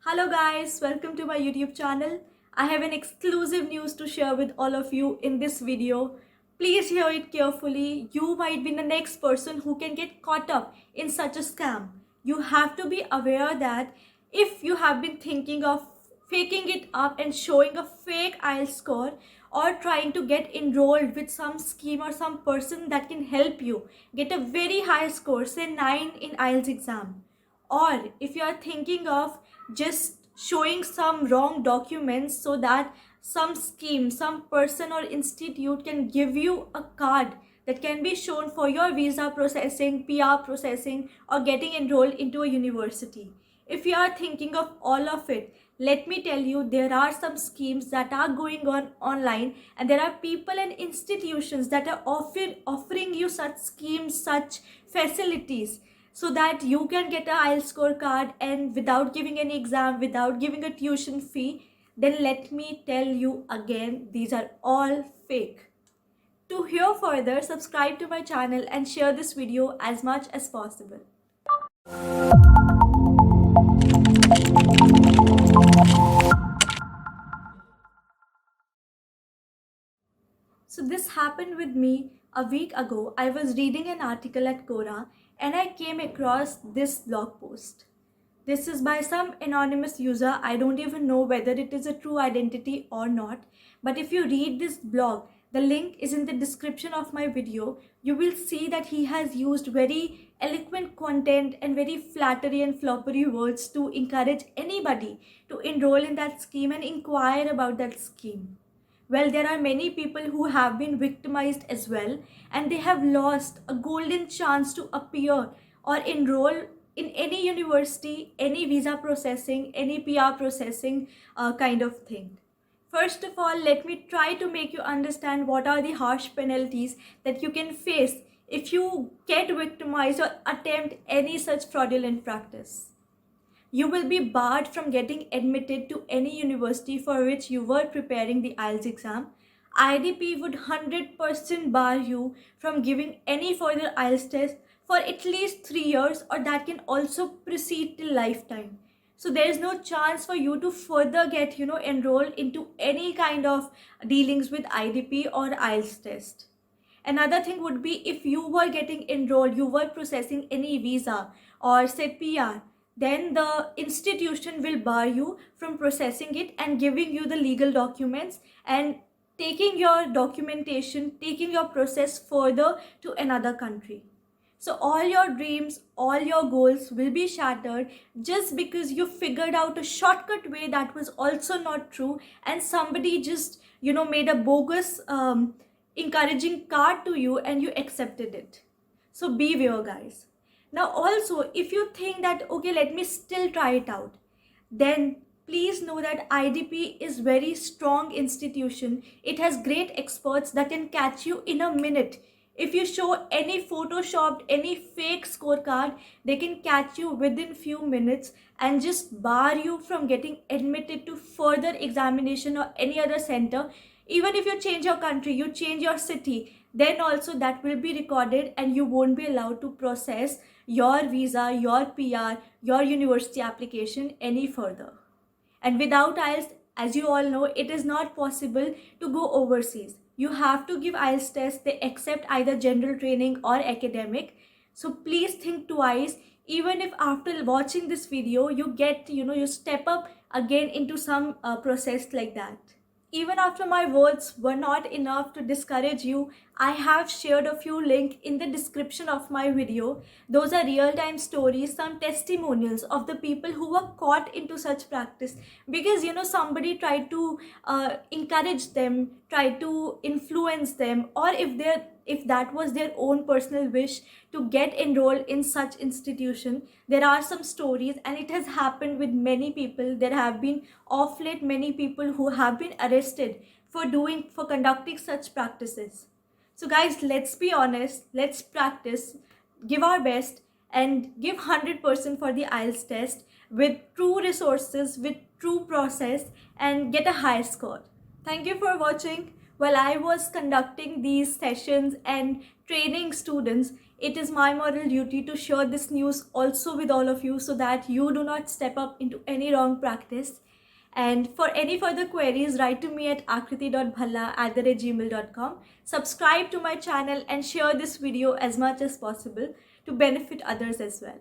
Hello guys, welcome to my YouTube channel. I have an exclusive news to share with all of you in this video. Please hear it carefully. You might be the next person who can get caught up in such a scam. You have to be aware that if you have been thinking of faking it up and showing a fake IELTS score or trying to get enrolled with some scheme or some person that can help you get a very high score, say 9 in IELTS exam, or if you are thinking of just showing some wrong documents so that some scheme, some person or institute can give you a card that can be shown for your visa processing, PR processing, or getting enrolled into a university. If you are thinking of all of it, let me tell you, there are some schemes that are going on online, and there are people and institutions that are offering you such schemes, such facilities, so that you can get a IELTS scorecard and without giving any exam, without giving a tuition fee. Then let me tell you again, these are all fake. To hear further, subscribe to my channel and share this video as much as possible. So this happened with me a week ago. I was reading an article at Quora and I came across this blog post. This is by some anonymous user. I don't even know whether it is a true identity or not. But if you read this blog, the link is in the description of my video. You will see that he has used very eloquent content and very flattery and floppery words to encourage anybody to enroll in that scheme and inquire about that scheme. Well, there are many people who have been victimized as well, and they have lost a golden chance to appear or enroll in any university, any visa processing, any PR processing kind of thing. First of all, let me try to make you understand what are the harsh penalties that you can face if you get victimized or attempt any such fraudulent practice. You will be barred from getting admitted to any university for which you were preparing the IELTS exam. IDP would 100% bar you from giving any further IELTS test for at least 3 years, or that can also proceed till lifetime. So there is no chance for you to further get enrolled into any kind of dealings with IDP or IELTS test. Another thing would be, if you were getting enrolled, you were processing any visa or say PR, then the institution will bar you from processing it and giving you the legal documents and taking your documentation, taking your process further to another country. So all your dreams, all your goals will be shattered just because you figured out a shortcut way that was also not true, and somebody just made a bogus encouraging card to you and you accepted it. So beware, guys. Now also, if you think that okay, let me still try it out, then please know that IDP is very strong institution. It has great experts that can catch you in a minute. If you show any photoshopped, any fake scorecard, they can catch you within few minutes and just bar you from getting admitted to further examination or any other center. Even if you change your country, you change your city, then also that will be recorded and you won't be allowed to process your visa, your PR, your university application any further. And without IELTS, as you all know, it is not possible to go overseas. You have to give IELTS test. They accept either general training or academic. So please think twice. Even if after watching this video, you get, you step up again into some process like that. Even after my words were not enough to discourage you, I have shared a few links in the description of my video. Those are real-time stories, some testimonials of the people who were caught into such practice because somebody tried to encourage them, tried to influence them, or if that was their own personal wish to get enrolled in such institution. There are some stories, and it has happened with many people. There have been of late many people who have been arrested for conducting such practices. So guys, let's be honest, let's practice, give our best, and give 100% for the IELTS test with true resources, with true process, and get a high score. Thank you for watching. While I was conducting these sessions and training students, It is my moral duty to share this news also with all of you so that you do not step up into any wrong practice. And for any further queries, write to me at akriti.bhalla@gmail.com. Subscribe to my channel and share this video as much as possible to benefit others as well.